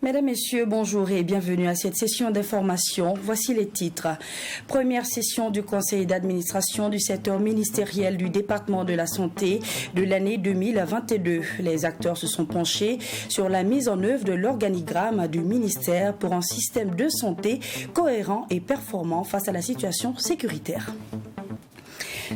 Mesdames, Messieurs, bonjour et bienvenue à cette session d'information. Voici les titres. Première session du Conseil d'administration du secteur ministériel du département de la santé de l'année 2022. Les acteurs se sont penchés sur la mise en œuvre de l'organigramme du ministère pour un système de santé cohérent et performant face à la situation sécuritaire.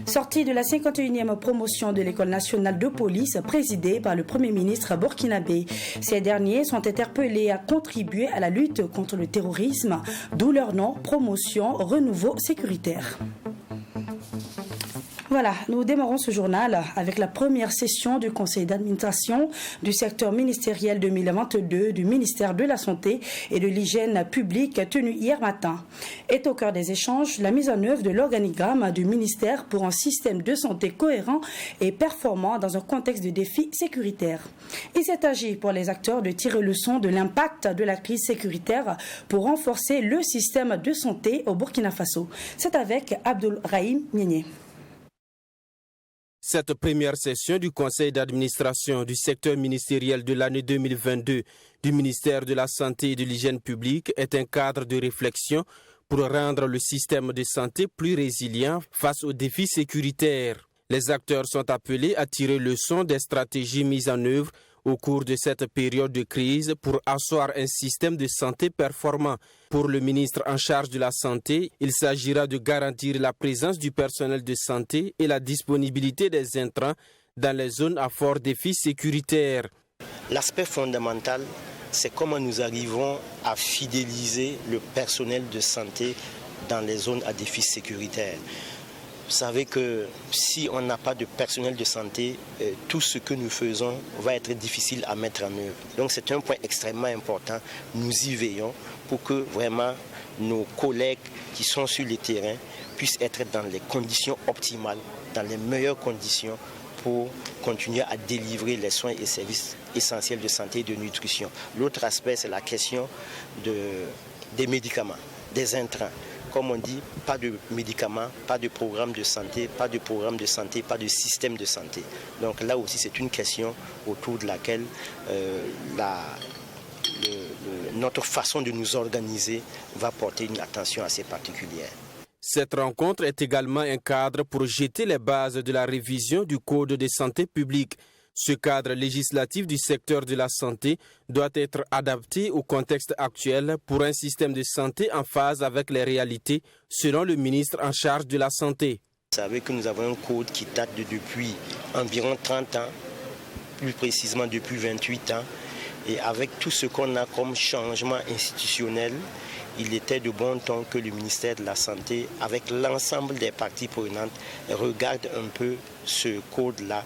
Sortie de la 51e promotion de l'École nationale de police présidée par le Premier ministre burkinabé. Ces derniers sont interpellés à contribuer à la lutte contre le terrorisme, d'où leur nom, promotion renouveau sécuritaire. Voilà, nous démarrons ce journal avec la première session du Conseil d'administration du secteur ministériel 2022 du ministère de la Santé et de l'Hygiène publique tenue hier matin. Est au cœur des échanges la mise en œuvre de l'organigramme du ministère pour un système de santé cohérent et performant dans un contexte de défis sécuritaires. Il s'est agi pour les acteurs de tirer leçon de l'impact de la crise sécuritaire pour renforcer le système de santé au Burkina Faso. C'est avec Abdoulrahim Niénié. Cette première session du Conseil d'administration du secteur ministériel de l'année 2022 du ministère de la Santé et de l'Hygiène publique est un cadre de réflexion pour rendre le système de santé plus résilient face aux défis sécuritaires. Les acteurs sont appelés à tirer leçon des stratégies mises en œuvre au cours de cette période de crise pour asseoir un système de santé performant. Pour le ministre en charge de la Santé, il s'agira de garantir la présence du personnel de santé et la disponibilité des intrants dans les zones à fort défi sécuritaire. L'aspect fondamental, c'est comment nous arrivons à fidéliser le personnel de santé dans les zones à défi sécuritaire. Vous savez que si on n'a pas de personnel de santé, tout ce que nous faisons va être difficile à mettre en œuvre. Donc c'est un point extrêmement important. Nous y veillons pour que vraiment nos collègues qui sont sur le terrain puissent être dans les conditions optimales, dans les meilleures conditions pour continuer à délivrer les soins et services essentiels de santé et de nutrition. L'autre aspect, c'est la question des médicaments, des intrants. Comme on dit, pas de médicaments, pas de programme de santé, pas de programme de santé, pas de système de santé. Donc là aussi, c'est une question autour de laquelle notre façon de nous organiser va porter une attention assez particulière. Cette rencontre est également un cadre pour jeter les bases de la révision du Code de santé publique. Ce cadre législatif du secteur de la santé doit être adapté au contexte actuel pour un système de santé en phase avec les réalités, selon le ministre en charge de la Santé. Vous savez que nous avons un code qui date depuis environ 30 ans, plus précisément depuis 28 ans. Et avec tout ce qu'on a comme changement institutionnel, il était de bon ton que le ministère de la Santé, avec l'ensemble des parties prenantes, regarde un peu ce code-là,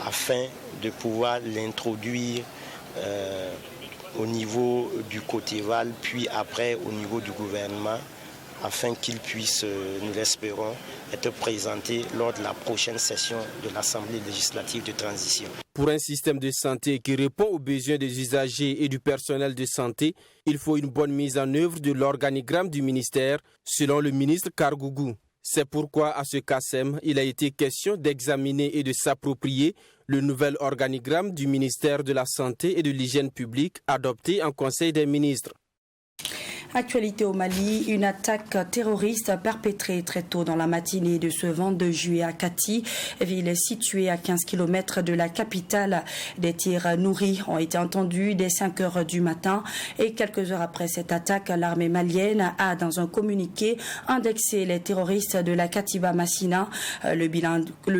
afin de pouvoir l'introduire au niveau du Côte-Val, puis après au niveau du gouvernement, afin qu'il puisse, nous l'espérons, être présenté lors de la prochaine session de l'Assemblée législative de transition. Pour un système de santé qui répond aux besoins des usagers et du personnel de santé, il faut une bonne mise en œuvre de l'organigramme du ministère, selon le ministre Kargougou. C'est pourquoi, à ce CASEM, il a été question d'examiner et de s'approprier le nouvel organigramme du ministère de la Santé et de l'Hygiène publique adopté en Conseil des ministres. Actualité au Mali, une attaque terroriste perpétrée très tôt dans la matinée de ce 22 juillet à Kati, ville située à 15 km de la capitale. Des tirs nourris ont été entendus dès 5 heures du matin et quelques heures après cette attaque, l'armée malienne a, dans un communiqué, indexé les terroristes de la Katiba Massina. Le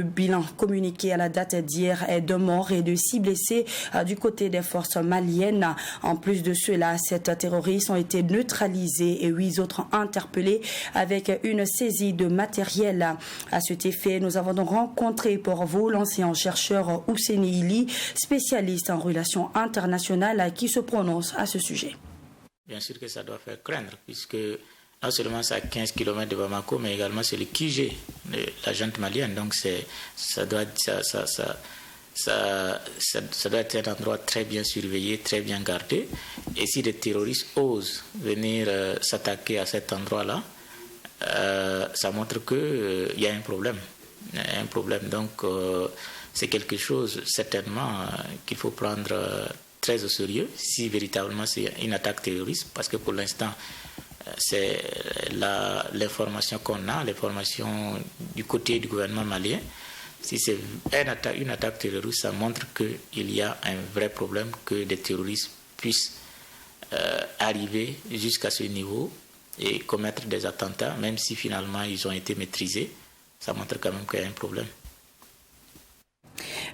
bilan communiqué à la date d'hier est de morts et de 6 blessés du côté des forces maliennes. En plus de cela, 7 terroristes ont été neutralisés et 8 autres interpellés avec une saisie de matériel. À cet effet, nous avons donc rencontré pour vous l'ancien chercheur Ouseni Ili, spécialiste en relations internationales, qui se prononce à ce sujet. Bien sûr que ça doit faire craindre, puisque non seulement c'est à 15 km de Bamako, mais également c'est le QG, la junte malienne. Donc ça doit être un endroit très bien surveillé, très bien gardé. Et si des terroristes osent venir s'attaquer à cet endroit-là, ça montre qu'il y a un problème. Donc c'est quelque chose certainement qu'il faut prendre très au sérieux si véritablement c'est une attaque terroriste, parce que pour l'instant, c'est l'information qu'on a, l'information du côté du gouvernement malien. Si c'est une attaque terroriste, ça montre qu'il y a un vrai problème, que des terroristes puissent arriver jusqu'à ce niveau et commettre des attentats, même si finalement ils ont été maîtrisés. Ça montre quand même qu'il y a un problème.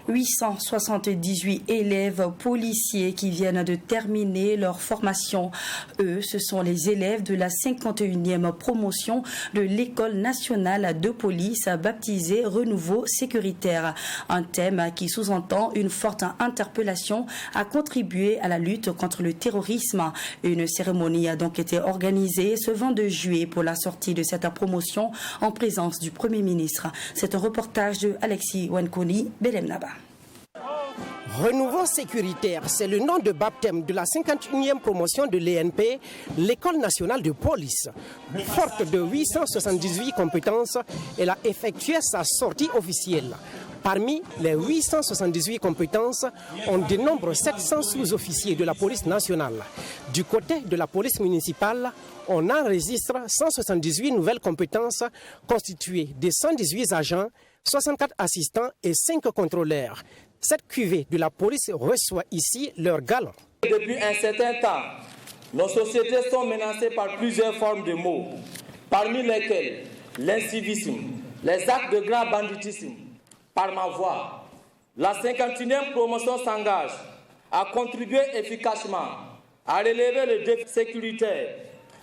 878 élèves policiers qui viennent de terminer leur formation. Eux, ce sont les élèves de la 51e promotion de l'École nationale de police baptisée Renouveau sécuritaire. Un thème qui sous-entend une forte interpellation à contribuer à la lutte contre le terrorisme. Une cérémonie a donc été organisée ce 22 juillet pour la sortie de cette promotion en présence du Premier ministre. C'est un reportage de Alexis Wankoni, Belem Naba. Renouveau sécuritaire, c'est le nom de baptême de la 51e promotion de l'ENP, l'École nationale de police. Forte de 878 compétences, elle a effectué sa sortie officielle. Parmi les 878 compétences, on dénombre 700 sous-officiers de la police nationale. Du côté de la police municipale, on enregistre 178 nouvelles compétences constituées de 118 agents, 64 assistants et 5 contrôleurs. Cette cuvée de la police reçoit ici leur galant. Depuis un certain temps, nos sociétés sont menacées par plusieurs formes de maux, parmi lesquelles l'incivisme, les actes de grand banditisme. Par ma voix, la 51e promotion s'engage à contribuer efficacement à relever le défi sécuritaire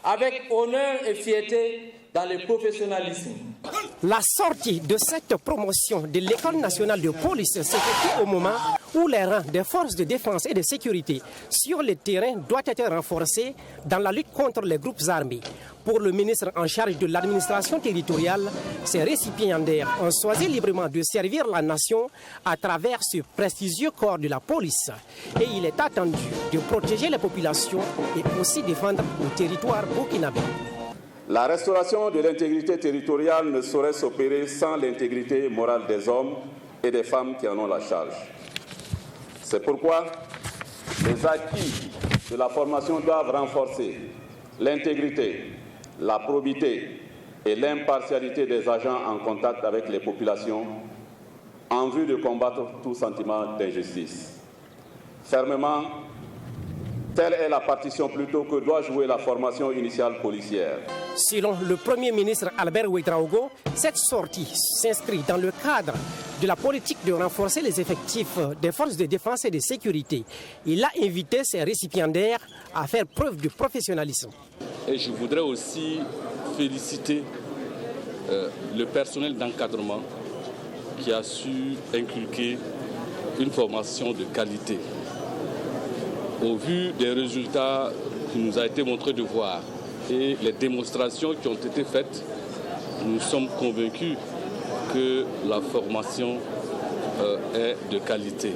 avec honneur et fierté dans le professionnalisme. La sortie de cette promotion de l'École nationale de police s'effectue au moment où les rangs des forces de défense et de sécurité sur le terrain doivent être renforcés dans la lutte contre les groupes armés. Pour le ministre en charge de l'administration territoriale, ces récipiendaires ont choisi librement de servir la nation à travers ce prestigieux corps de la police. Et il est attendu de protéger les populations et aussi défendre le territoire burkinabé. La restauration de l'intégrité territoriale ne saurait s'opérer sans l'intégrité morale des hommes et des femmes qui en ont la charge. C'est pourquoi les acquis de la formation doivent renforcer l'intégrité, la probité et l'impartialité des agents en contact avec les populations en vue de combattre tout sentiment d'injustice. Fermement, telle est la partition plutôt que doit jouer la formation initiale policière. Selon le Premier ministre Albert Ouedraogo, cette sortie s'inscrit dans le cadre de la politique de renforcer les effectifs des forces de défense et de sécurité. Il a invité ses récipiendaires à faire preuve de professionnalisme. Et je voudrais aussi féliciter le personnel d'encadrement qui a su inculquer une formation de qualité. Au vu des résultats qui nous a été montré de voir et les démonstrations qui ont été faites, nous sommes convaincus que la formation est de qualité.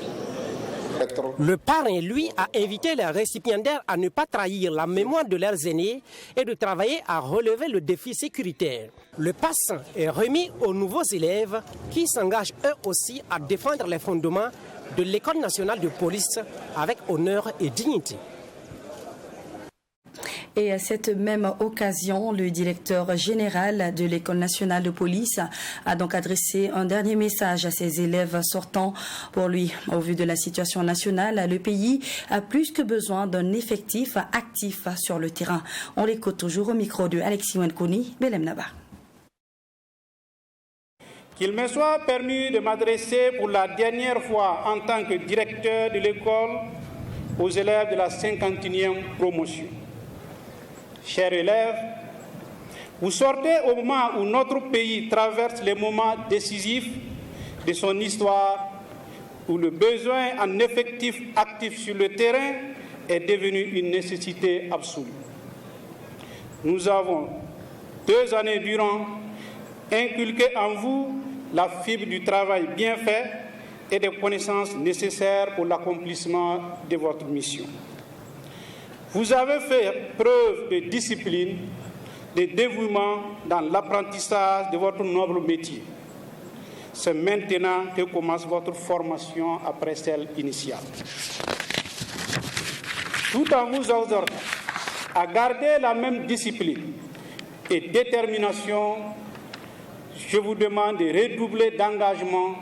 Le parrain, lui, a invité les récipiendaires à ne pas trahir la mémoire de leurs aînés et de travailler à relever le défi sécuritaire. Le pass est remis aux nouveaux élèves qui s'engagent eux aussi à défendre les fondements de l'École nationale de police avec honneur et dignité. Et à cette même occasion, le directeur général de l'École nationale de police a donc adressé un dernier message à ses élèves sortants. Pour lui, au vu de la situation nationale, le pays a plus que besoin d'un effectif actif sur le terrain. On l'écoute toujours au micro de Alexis Wankoni, Belem Naba. Qu'il me soit permis de m'adresser pour la dernière fois en tant que directeur de l'école aux élèves de la 51e promotion. Chers élèves, vous sortez au moment où notre pays traverse les moments décisifs de son histoire, où le besoin en effectifs actifs sur le terrain est devenu une nécessité absolue. Nous avons 2 années durant inculqué en vous la fibre du travail bien fait et des connaissances nécessaires pour l'accomplissement de votre mission. Vous avez fait preuve de discipline, de dévouement dans l'apprentissage de votre noble métier. C'est maintenant que commence votre formation après celle initiale. Tout en vous exhortant à garder la même discipline et détermination, je vous demande de redoubler d'engagement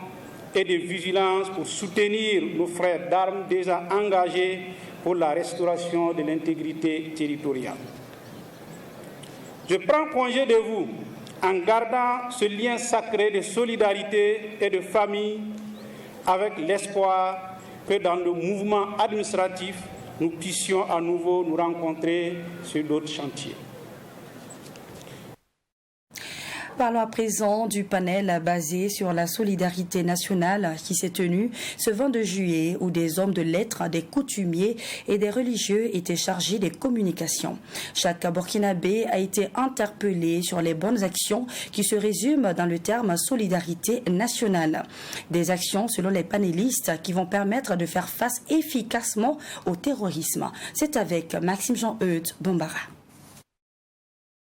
et de vigilance pour soutenir nos frères d'armes déjà engagés pour la restauration de l'intégrité territoriale. Je prends congé de vous en gardant ce lien sacré de solidarité et de famille avec l'espoir que dans le mouvement administratif, nous puissions à nouveau nous rencontrer sur d'autres chantiers. Parlons à présent du panel basé sur la solidarité nationale qui s'est tenu ce 22 juillet où des hommes de lettres, des coutumiers et des religieux étaient chargés des communications. Chaque Burkinabé a été interpellé sur les bonnes actions qui se résument dans le terme solidarité nationale. Des actions selon les panélistes qui vont permettre de faire face efficacement au terrorisme. C'est avec Maxime Jean-Eudes Bombara.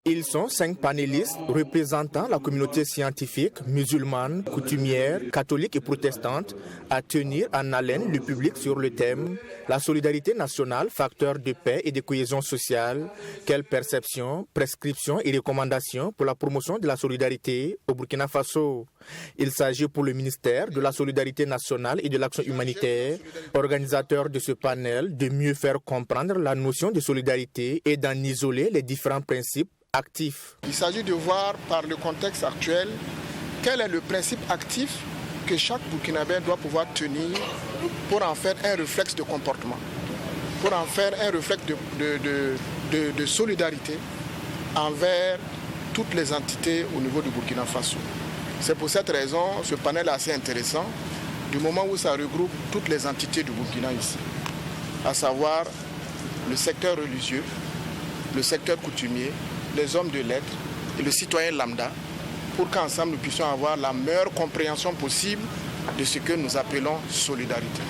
Ils sont 5 panélistes représentant la communauté scientifique, musulmane, coutumière, catholique et protestante à tenir en haleine le public sur le thème « La solidarité nationale, facteur de paix et de cohésion sociale. Quelles perceptions, prescriptions et recommandations pour la promotion de la solidarité au Burkina Faso ?» Il s'agit pour le ministère de la Solidarité nationale et de l'action humanitaire, organisateur de ce panel, de mieux faire comprendre la notion de solidarité et d'en isoler les différents principes actifs. Il s'agit de voir par le contexte actuel quel est le principe actif que chaque Burkinabé doit pouvoir tenir pour en faire un réflexe de comportement, pour en faire un réflexe de solidarité envers toutes les entités au niveau du Burkina Faso. C'est pour cette raison ce panel est assez intéressant, du moment où ça regroupe toutes les entités du Burkina ici, à savoir le secteur religieux, le secteur coutumier, les hommes de lettres et le citoyen lambda, pour qu'ensemble nous puissions avoir la meilleure compréhension possible de ce que nous appelons solidarité.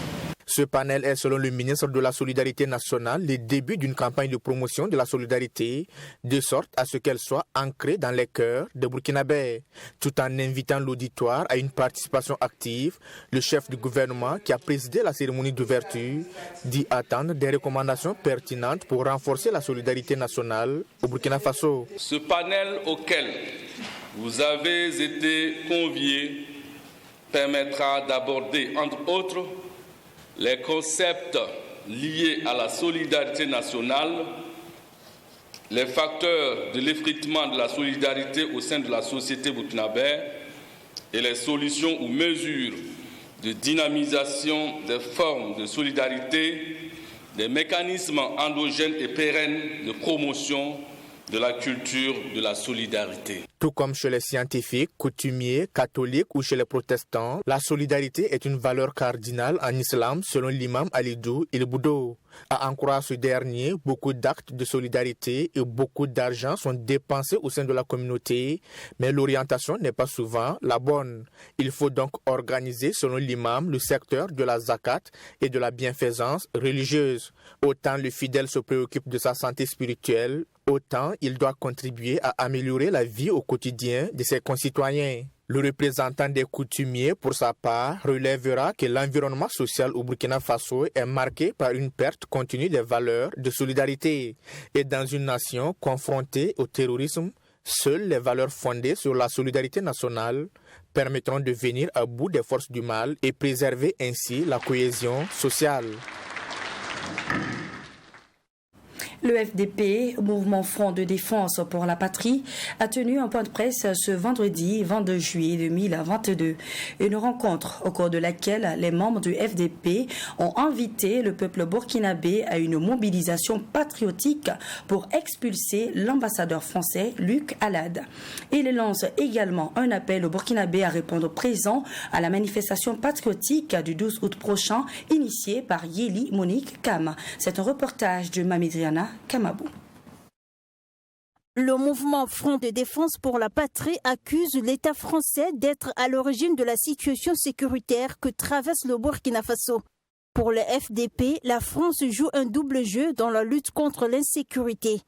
Ce panel est, selon le ministre de la Solidarité nationale, le début d'une campagne de promotion de la solidarité, de sorte à ce qu'elle soit ancrée dans les cœurs des Burkinabés. Tout en invitant l'auditoire à une participation active, le chef du gouvernement qui a présidé la cérémonie d'ouverture dit attendre des recommandations pertinentes pour renforcer la solidarité nationale au Burkina Faso. Ce panel auquel vous avez été conviés permettra d'aborder, entre autres, les concepts liés à la solidarité nationale, les facteurs de l'effritement de la solidarité au sein de la société burkinabé et les solutions ou mesures de dynamisation des formes de solidarité, des mécanismes endogènes et pérennes de promotion de la culture de la solidarité. Tout comme chez les scientifiques, coutumiers, catholiques ou chez les protestants, la solidarité est une valeur cardinale en islam selon l'imam Alidou Il Boudo. À en croire ce dernier, beaucoup d'actes de solidarité et beaucoup d'argent sont dépensés au sein de la communauté, mais l'orientation n'est pas souvent la bonne. Il faut donc organiser, selon l'imam, le secteur de la zakat et de la bienfaisance religieuse. Autant le fidèle se préoccupe de sa santé spirituelle, autant il doit contribuer à améliorer la vie au quotidien de ses concitoyens. Le représentant des coutumiers, pour sa part, relèvera que l'environnement social au Burkina Faso est marqué par une perte continue des valeurs de solidarité. Et dans une nation confrontée au terrorisme, seules les valeurs fondées sur la solidarité nationale permettront de venir à bout des forces du mal et préserver ainsi la cohésion sociale. Le FDP, Mouvement Front de Défense pour la Patrie, a tenu un point de presse ce vendredi 22 juillet 2022. Une rencontre au cours de laquelle les membres du FDP ont invité le peuple burkinabé à une mobilisation patriotique pour expulser l'ambassadeur français Luc Alade. Il lance également un appel aux Burkinabés à répondre présent à la manifestation patriotique du 12 août prochain initiée par Yéli Monique Kam. C'est un reportage de Mamidriana Kamabou. Le mouvement Front de Défense pour la Patrie accuse l'État français d'être à l'origine de la situation sécuritaire que traverse le Burkina Faso. Pour le FDP, la France joue un double jeu dans la lutte contre l'insécurité.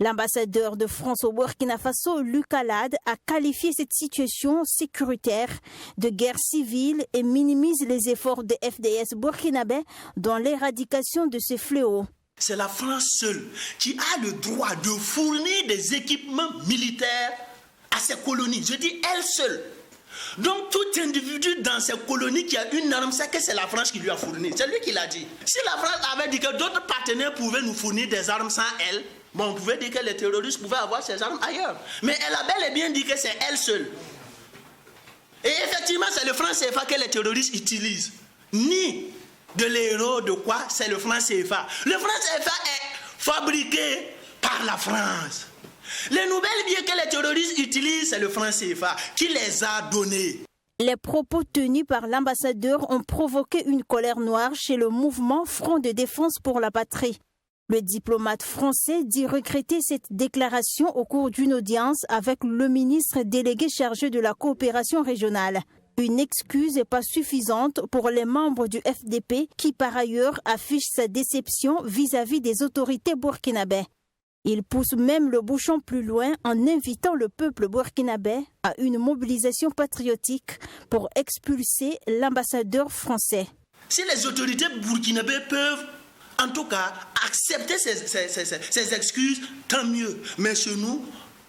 L'ambassadeur de France au Burkina Faso, Luc Alade, a qualifié cette situation sécuritaire de guerre civile et minimise les efforts des FDS burkinabés dans l'éradication de ce fléau. C'est la France seule qui a le droit de fournir des équipements militaires à ses colonies. Je dis elle seule. Donc tout individu dans ces colonies qui a une arme, c'est que c'est la France qui lui a fourni. C'est lui qui l'a dit. Si la France avait dit que d'autres partenaires pouvaient nous fournir des armes sans elle, bon, on pouvait dire que les terroristes pouvaient avoir ces armes ailleurs. Mais elle a bel et bien dit que c'est elle seule. Et effectivement, c'est le franc CFA que les terroristes utilisent. Ni de l'euro, de quoi, c'est le franc CFA. Le franc CFA est fabriqué par la France. Les nouvelles billets que les terroristes utilisent, c'est le franc CFA qui les a donnés. Les propos tenus par l'ambassadeur ont provoqué une colère noire chez le mouvement Front de défense pour la patrie. Le diplomate français dit regretter cette déclaration au cours d'une audience avec le ministre délégué chargé de la coopération régionale. Une excuse n'est pas suffisante pour les membres du FDP qui par ailleurs affichent sa déception vis-à-vis des autorités burkinabais. Il pousse même le bouchon plus loin en invitant le peuple burkinabé à une mobilisation patriotique pour expulser l'ambassadeur français. Si les autorités burkinabées peuvent en tout cas accepter ces excuses, tant mieux. Mais chez nous,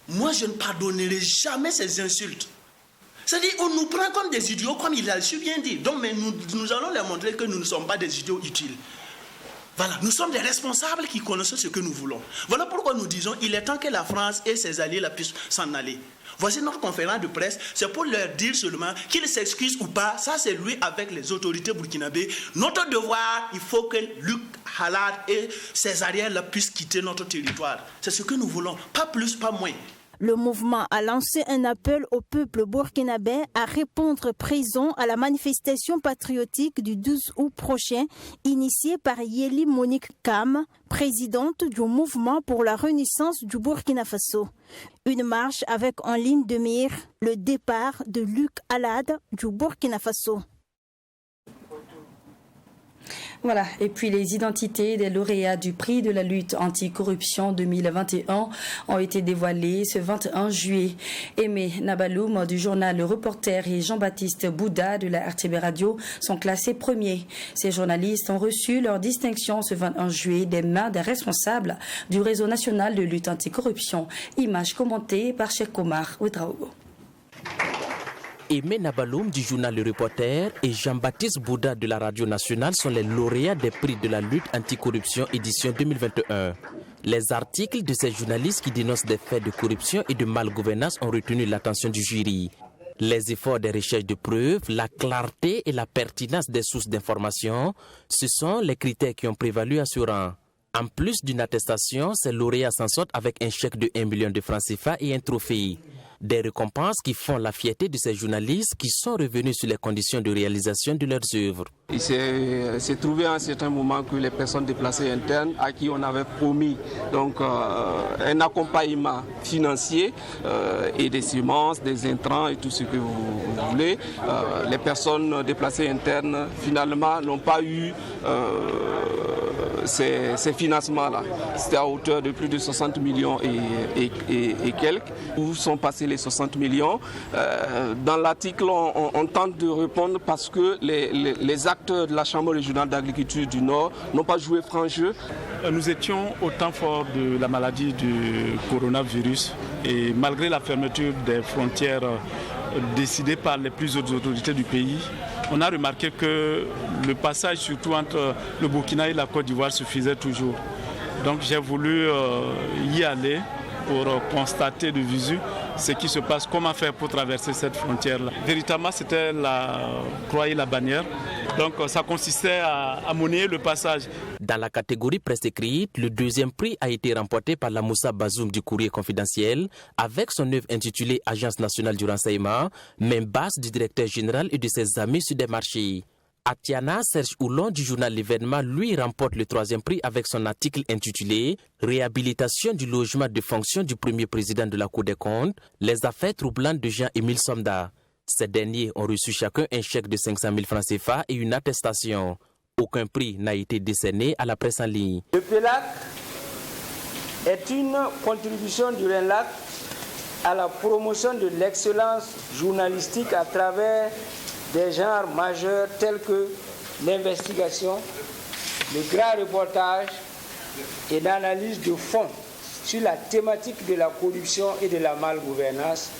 moi je ne pardonnerai jamais ces insultes. C'est-à-dire on nous prend comme des idiots, comme il a su bien dire. Donc mais nous allons leur montrer que nous ne sommes pas des idiots utiles. Voilà, nous sommes des responsables qui connaissent ce que nous voulons. Voilà pourquoi nous disons qu'il est temps que la France et ses alliés puissent s'en aller. Voici notre conférence de presse, c'est pour leur dire seulement qu'ils s'excusent ou pas, ça c'est lui avec les autorités burkinabées. Notre devoir, il faut que Luc Halad et ses arrières puissent quitter notre territoire. C'est ce que nous voulons, pas plus, pas moins. Le mouvement a lancé un appel au peuple burkinabé à répondre présent à la manifestation patriotique du 12 août prochain, initiée par Yeli Monique Kam, présidente du mouvement pour la renaissance du Burkina Faso. Une marche avec en ligne de mire le départ de Luc Halad du Burkina Faso. Voilà, et puis les identités des lauréats du prix de la lutte anticorruption 2021 ont été dévoilées ce 21 juillet. Aimé Nabaloum du journal Le Reporter et Jean-Baptiste Bouddha de la RTB Radio sont classés premiers. Ces journalistes ont reçu leur distinction ce 21 juillet des mains des responsables du réseau national de lutte anticorruption. Image commentée par Cheikh Omar Ouedraogo. Aimé Nabaloum du journal Le Reporter et Jean-Baptiste Bouddha de la Radio Nationale sont les lauréats des prix de la lutte anticorruption édition 2021. Les articles de ces journalistes qui dénoncent des faits de corruption et de malgouvernance ont retenu l'attention du jury. Les efforts de recherche de preuves, la clarté et la pertinence des sources d'information, ce sont les critères qui ont prévalu à ce rang. En plus d'une attestation, ces lauréats s'en sortent avec un chèque de 1 million de francs CFA et un trophée. Des récompenses qui font la fierté de ces journalistes qui sont revenus sur les conditions de réalisation de leurs œuvres. Il s'est trouvé à un certain moment que les personnes déplacées internes à qui on avait promis donc, un accompagnement financier et des semences, des intrants et tout ce que vous voulez, les personnes déplacées internes finalement n'ont pas eu ces financements-là. C'était à hauteur de plus de 60 millions et quelques. Où sont passés les 60 millions? Dans l'article, on tente de répondre parce que les acteurs de la Chambre régionale d'agriculture du Nord n'ont pas joué franc jeu. Nous étions au temps fort de la maladie du coronavirus et malgré la fermeture des frontières décidée par les plus hautes autorités du pays, on a remarqué que le passage surtout entre le Burkina et la Côte d'Ivoire se faisait toujours. Donc j'ai voulu y aller pour constater de visu ce qui se passe, comment faire pour traverser cette frontière-là. Véritablement, c'était la croix et la bannière. Donc ça consistait à monnayer le passage. Dans la catégorie presse écrite, le deuxième prix a été remporté par la Moussa Bazoum du Courrier confidentiel avec son œuvre intitulée Agence nationale du renseignement, main basse du directeur général et de ses amis sur des marchés. Atiana Serge Oulon du journal L'Événement lui remporte le troisième prix avec son article intitulé Réhabilitation du logement de fonction du premier président de la Cour des comptes, les affaires troublantes de Jean-Émile Somda. Ces derniers ont reçu chacun un chèque de 500 000 francs CFA et une attestation. Aucun prix n'a été décerné à la presse en ligne. Le PELAC est une contribution du RENLAC à la promotion de l'excellence journalistique à travers des genres majeurs tels que l'investigation, le grand reportage et d'analyse de fond sur la thématique de la corruption et de la malgouvernance.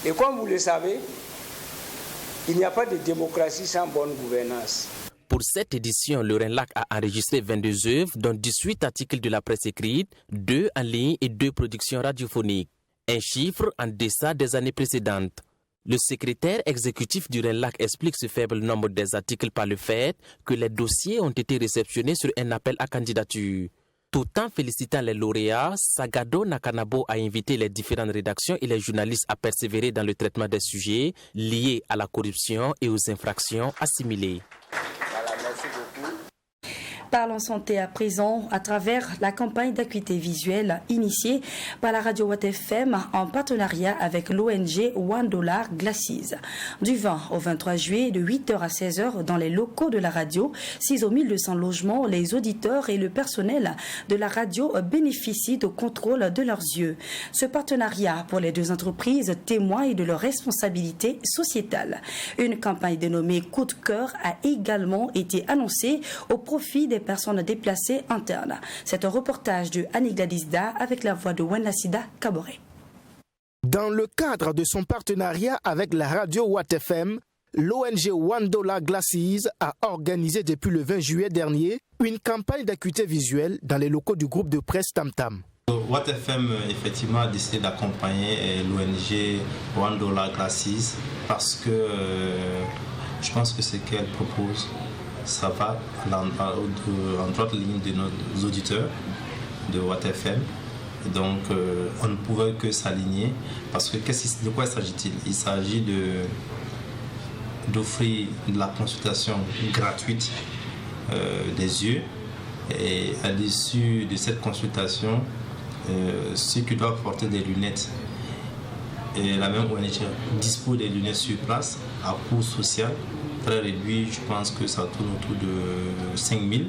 Et comme vous le savez, il n'y a pas de démocratie sans bonne gouvernance. Pour cette édition, le RENLAC a enregistré 22 œuvres, dont 18 articles de la presse écrite, 2 en ligne et 2 productions radiophoniques. Un chiffre en deçà des années précédentes. Le secrétaire exécutif du RENLAC explique ce faible nombre des articles par le fait que les dossiers ont été réceptionnés sur un appel à candidature. Tout en félicitant les lauréats, Sagado Nakanabo a invité les différentes rédactions et les journalistes à persévérer dans le traitement des sujets liés à la corruption et aux infractions assimilées. Parlons santé à présent à travers la campagne d'acuité visuelle initiée par la radio Watt FM en partenariat avec l'ONG $1 Glasses. Du 20 au 23 juillet de 8h à 16h dans les locaux de la radio, 6 aux 1200 logements, les auditeurs et le personnel de la radio bénéficient du contrôle de leurs yeux. Ce partenariat pour les deux entreprises témoigne de leur responsabilité sociétale. Une campagne dénommée Coup de cœur a également été annoncée au profit des personnes déplacées internes. C'est un reportage de Annie Gladisda avec la voix de Wenlasida Kaboré. Dans le cadre de son partenariat avec la radio Watt FM, l'ONG $1 Glasses a organisé depuis le 20 juillet dernier une campagne d'acuité visuelle dans les locaux du groupe de presse Tam Tam. Watt FM effectivement a décidé d'accompagner l'ONG $1 Glasses parce que je pense que ce qu'elle propose, ça va en droite ligne de nos auditeurs de Watt FM. Donc on ne pouvait que s'aligner parce que de quoi s'agit-il? Il s'agit d'offrir de la consultation gratuite des yeux, et à l'issue de cette consultation, ceux qui doivent porter des lunettes, et la même ONG dispose des lunettes sur place à coût social très réduit. Je pense que ça tourne autour de 5 000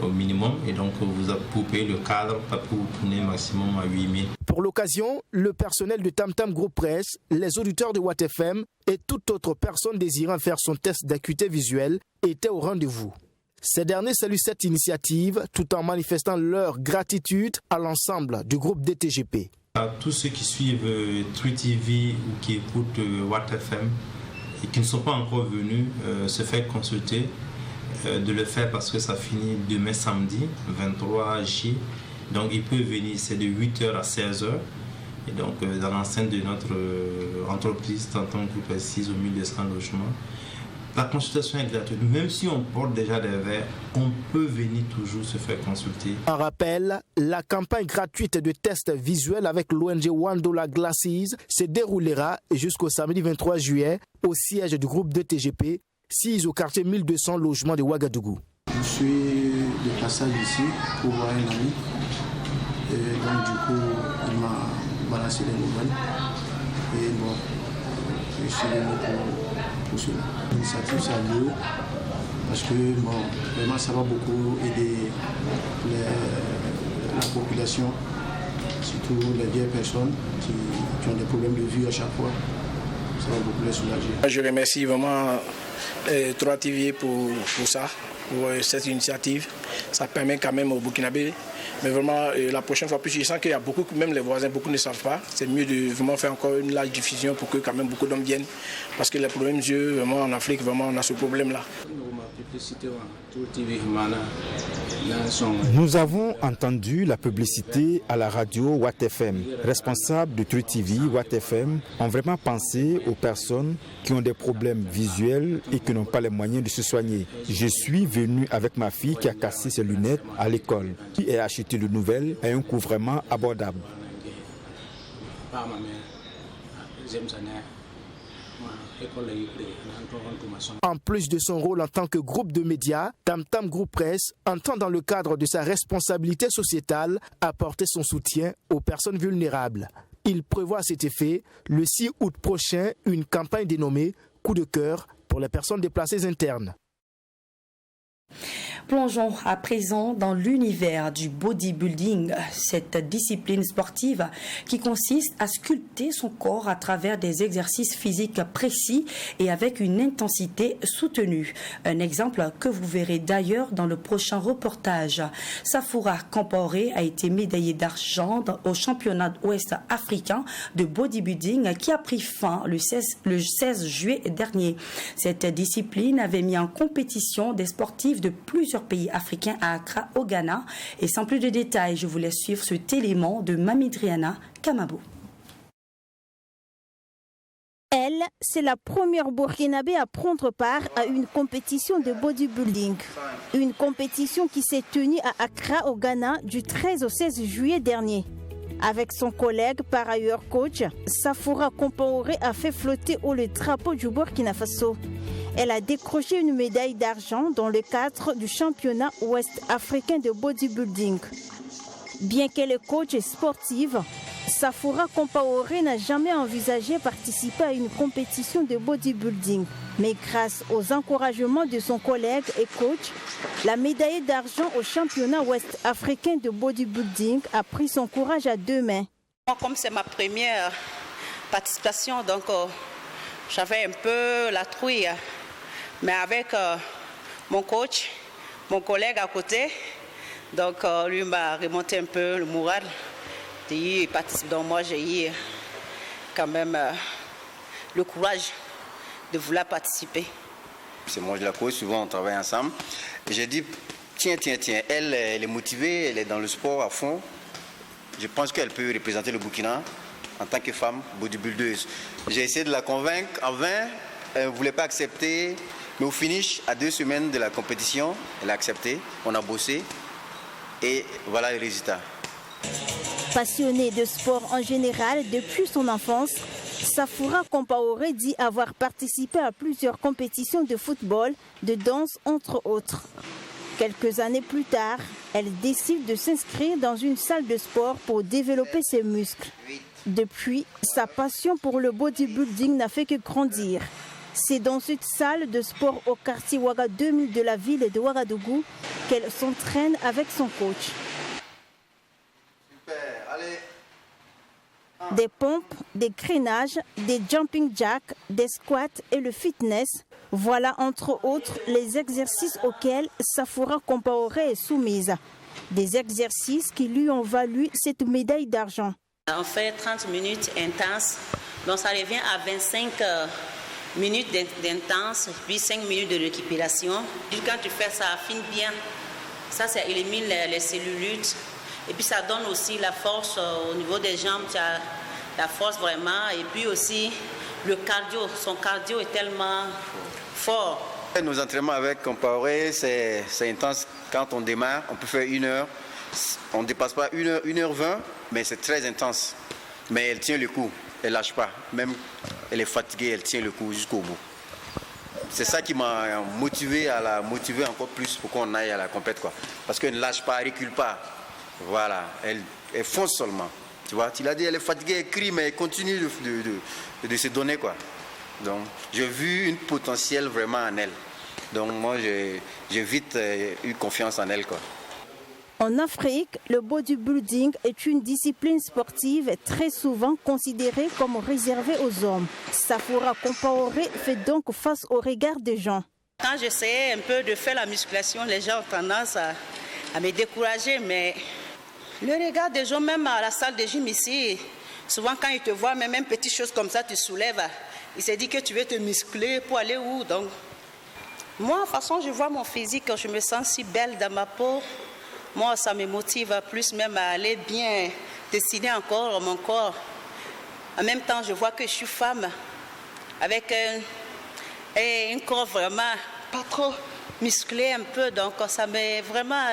au minimum, et donc vous payez le cadre pour vous tourner maximum à 8 000. Pour l'occasion, le personnel de Tam Tam Group Presse, les auditeurs de Watt FM et toute autre personne désirant faire son test d'acuité visuelle étaient au rendez-vous. Ces derniers saluent cette initiative tout en manifestant leur gratitude à l'ensemble du groupe DTGP. À tous ceux qui suivent True TV ou qui écoutent Watt FM et qui ne sont pas encore venus se faire consulter, de le faire parce que ça finit demain samedi 23 juillet. Donc ils peuvent venir, c'est de 8h à 16h. Et donc dans l'enceinte de notre entreprise, Tam Tam Group Presse 6 aux 1200 logements. La consultation est gratuite. Même si on porte déjà des verres, on peut venir toujours se faire consulter. En rappel, la campagne gratuite de tests visuels avec l'ONG $1 Glasses se déroulera jusqu'au samedi 23 juillet au siège du groupe DTGP, 6 au quartier 1200 logements de Ouagadougou. Je suis de passage ici pour voir un ami. Et donc du coup, il m'a balancé les nouvelles. Et bon, je suis venu pour cela. L'initiative, c'est mieux parce que bon, vraiment ça va beaucoup aider la population, surtout les vieilles personnes qui ont des problèmes de vue à chaque fois. Ça va beaucoup les soulager. Je remercie vraiment True TV pour ça, pour cette initiative. Ça permet quand même aux Burkinabés. Mais vraiment, la prochaine fois, plus je sens qu'il y a beaucoup, même les voisins, beaucoup ne savent pas. C'est mieux de vraiment faire encore une large diffusion pour que quand même beaucoup d'hommes viennent. Parce que les problèmes d'yeux, vraiment en Afrique, vraiment on a ce problème-là. Nous avons entendu la publicité à la radio Watt FM. Responsables de True TV, Watt FM ont vraiment pensé aux personnes qui ont des problèmes visuels et qui n'ont pas les moyens de se soigner. Je suis venu avec ma fille qui a cassé ses lunettes à l'école et a acheté de nouvelles à un coût vraiment abordable. En plus de son rôle en tant que groupe de médias, Tam Tam Group Presse entend dans le cadre de sa responsabilité sociétale apporter son soutien aux personnes vulnérables. Il prévoit à cet effet, le 6 août prochain, une campagne dénommée Coup de cœur pour les personnes déplacées internes. Plongeons à présent dans l'univers du bodybuilding, cette discipline sportive qui consiste à sculpter son corps à travers des exercices physiques précis et avec une intensité soutenue. Un exemple que vous verrez d'ailleurs dans le prochain reportage. Safoura Compaoré a été médaillé d'argent au championnat ouest africain de bodybuilding qui a pris fin le 16 juillet dernier. Cette discipline avait mis en compétition des sportifs de plusieurs pays africains à Accra, au Ghana. Et sans plus de détails, je vous laisse suivre cet élément de Mamidriana Kamabo. Elle, c'est la première Burkinabé à prendre part à une compétition de bodybuilding. Une compétition qui s'est tenue à Accra, au Ghana, du 13 au 16 juillet dernier. Avec son collègue, par ailleurs coach, Safoura Compaoré a fait flotter haut le drapeau du Burkina Faso. Elle a décroché une médaille d'argent dans le cadre du championnat ouest africain de bodybuilding. Bien qu'elle est coach et sportive, Safoura Compaoré n'a jamais envisagé participer à une compétition de bodybuilding. Mais grâce aux encouragements de son collègue et coach, la médaille d'argent au championnat ouest africain de bodybuilding a pris son courage à deux mains. Comme c'est ma première participation, donc j'avais un peu la trouille. Mais avec mon coach, mon collègue à côté, donc lui m'a remonté un peu le moral. Il participe, donc moi j'ai eu quand même le courage de vouloir participer. C'est moi, je la coach, souvent on travaille ensemble. J'ai dit, tiens, elle est motivée, elle est dans le sport à fond. Je pense qu'elle peut représenter le Burkina en tant que femme bodybuildeuse. J'ai essayé de la convaincre, en vain, elle ne voulait pas accepter. Mais au finish, à 2 semaines de la compétition, elle a accepté, on a bossé et voilà le résultat. Passionnée de sport en général depuis son enfance, Safoura Compaoré dit avoir participé à plusieurs compétitions de football, de danse entre autres. Quelques années plus tard, elle décide de s'inscrire dans une salle de sport pour développer ses muscles. Depuis, sa passion pour le bodybuilding n'a fait que grandir. C'est dans cette salle de sport au quartier Ouaga 2000 de la ville de Ouagadougou qu'elle s'entraîne avec son coach. Super, allez. Des pompes, des gainages, des jumping jacks, des squats et le fitness, voilà entre autres les exercices auxquels Safoura Compaoré est soumise. Des exercices qui lui ont valu cette médaille d'argent. On fait 30 minutes intenses, donc ça revient à 25 minutes d'intense, puis 5 minutes de récupération. Puis quand tu fais ça, affine bien. Ça élimine les cellulites. Et puis ça donne aussi la force au niveau des jambes. Tu as la force vraiment. Et puis aussi le cardio. Son cardio est tellement fort. Nos entraînements avec Compaoré, c'est intense. Quand on démarre, on peut faire 1 heure. On ne dépasse pas 1h20, mais c'est très intense. Mais elle tient le coup. Elle ne lâche pas. Même elle est fatiguée, elle tient le coup jusqu'au bout. C'est ça qui m'a motivé à la motiver encore plus pour qu'on aille à la compète, quoi. Parce qu'elle ne lâche pas, elle ne recule pas. Voilà, elle fonce seulement. Tu vois, tu l'as dit, elle est fatiguée, elle crie, mais elle continue de se donner, quoi. Donc, j'ai vu une potentiel vraiment en elle. Donc, moi, j'ai vite eu confiance en elle, quoi. En Afrique, le bodybuilding est une discipline sportive très souvent considérée comme réservée aux hommes. Safoura Compaoré fait donc face au regard des gens. Quand j'essayais un peu de faire la musculation, les gens ont tendance à me décourager, mais le regard des gens, même à la salle de gym ici, souvent quand ils te voient, même une petite chose comme ça, tu soulèves, ils se disent que tu veux te muscler pour aller où. Donc, moi, de toute façon, je vois mon physique, je me sens si belle dans ma peau. Moi, ça me motive plus même à aller bien dessiner encore mon corps. En même temps, je vois que je suis femme, avec un corps vraiment pas trop musclé un peu. Donc, ça me vraiment,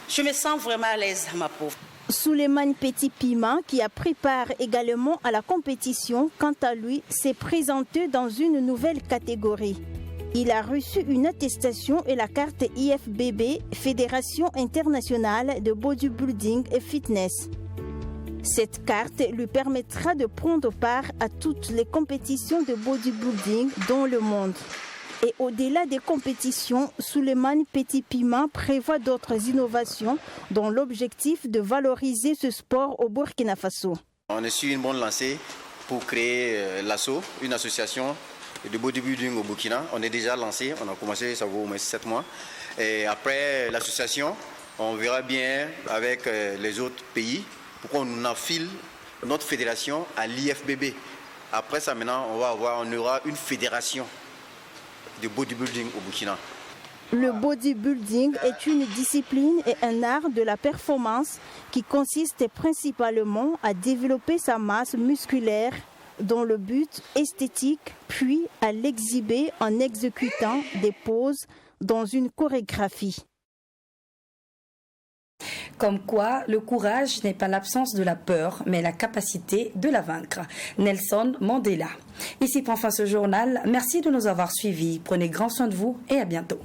je me sens vraiment à l'aise dans ma peau. Souleymane Petit-Pima, qui a pris part également à la compétition, quant à lui, s'est présenté dans une nouvelle catégorie. Il a reçu une attestation et la carte IFBB, Fédération internationale de bodybuilding et fitness. Cette carte lui permettra de prendre part à toutes les compétitions de bodybuilding dans le monde. Et au-delà des compétitions, Souleymane Petit-Pima prévoit d'autres innovations dont l'objectif de valoriser ce sport au Burkina Faso. On est sur une bonne lancée pour créer l'ASSO, une association de bodybuilding au Burkina. On est déjà lancé, on a commencé, ça vaut au moins 7 mois. Et après l'association, on verra bien avec les autres pays pourquoi on enfile notre fédération à l'IFBB. Après ça, maintenant, on aura une fédération de bodybuilding au Burkina. Le bodybuilding est une discipline et un art de la performance qui consiste principalement à développer sa masse musculaire dans le but esthétique, puis à l'exhiber en exécutant des poses dans une chorégraphie. Comme quoi, le courage n'est pas l'absence de la peur, mais la capacité de la vaincre. Nelson Mandela. Ici prend fin ce journal. Merci de nous avoir suivis. Prenez grand soin de vous et à bientôt.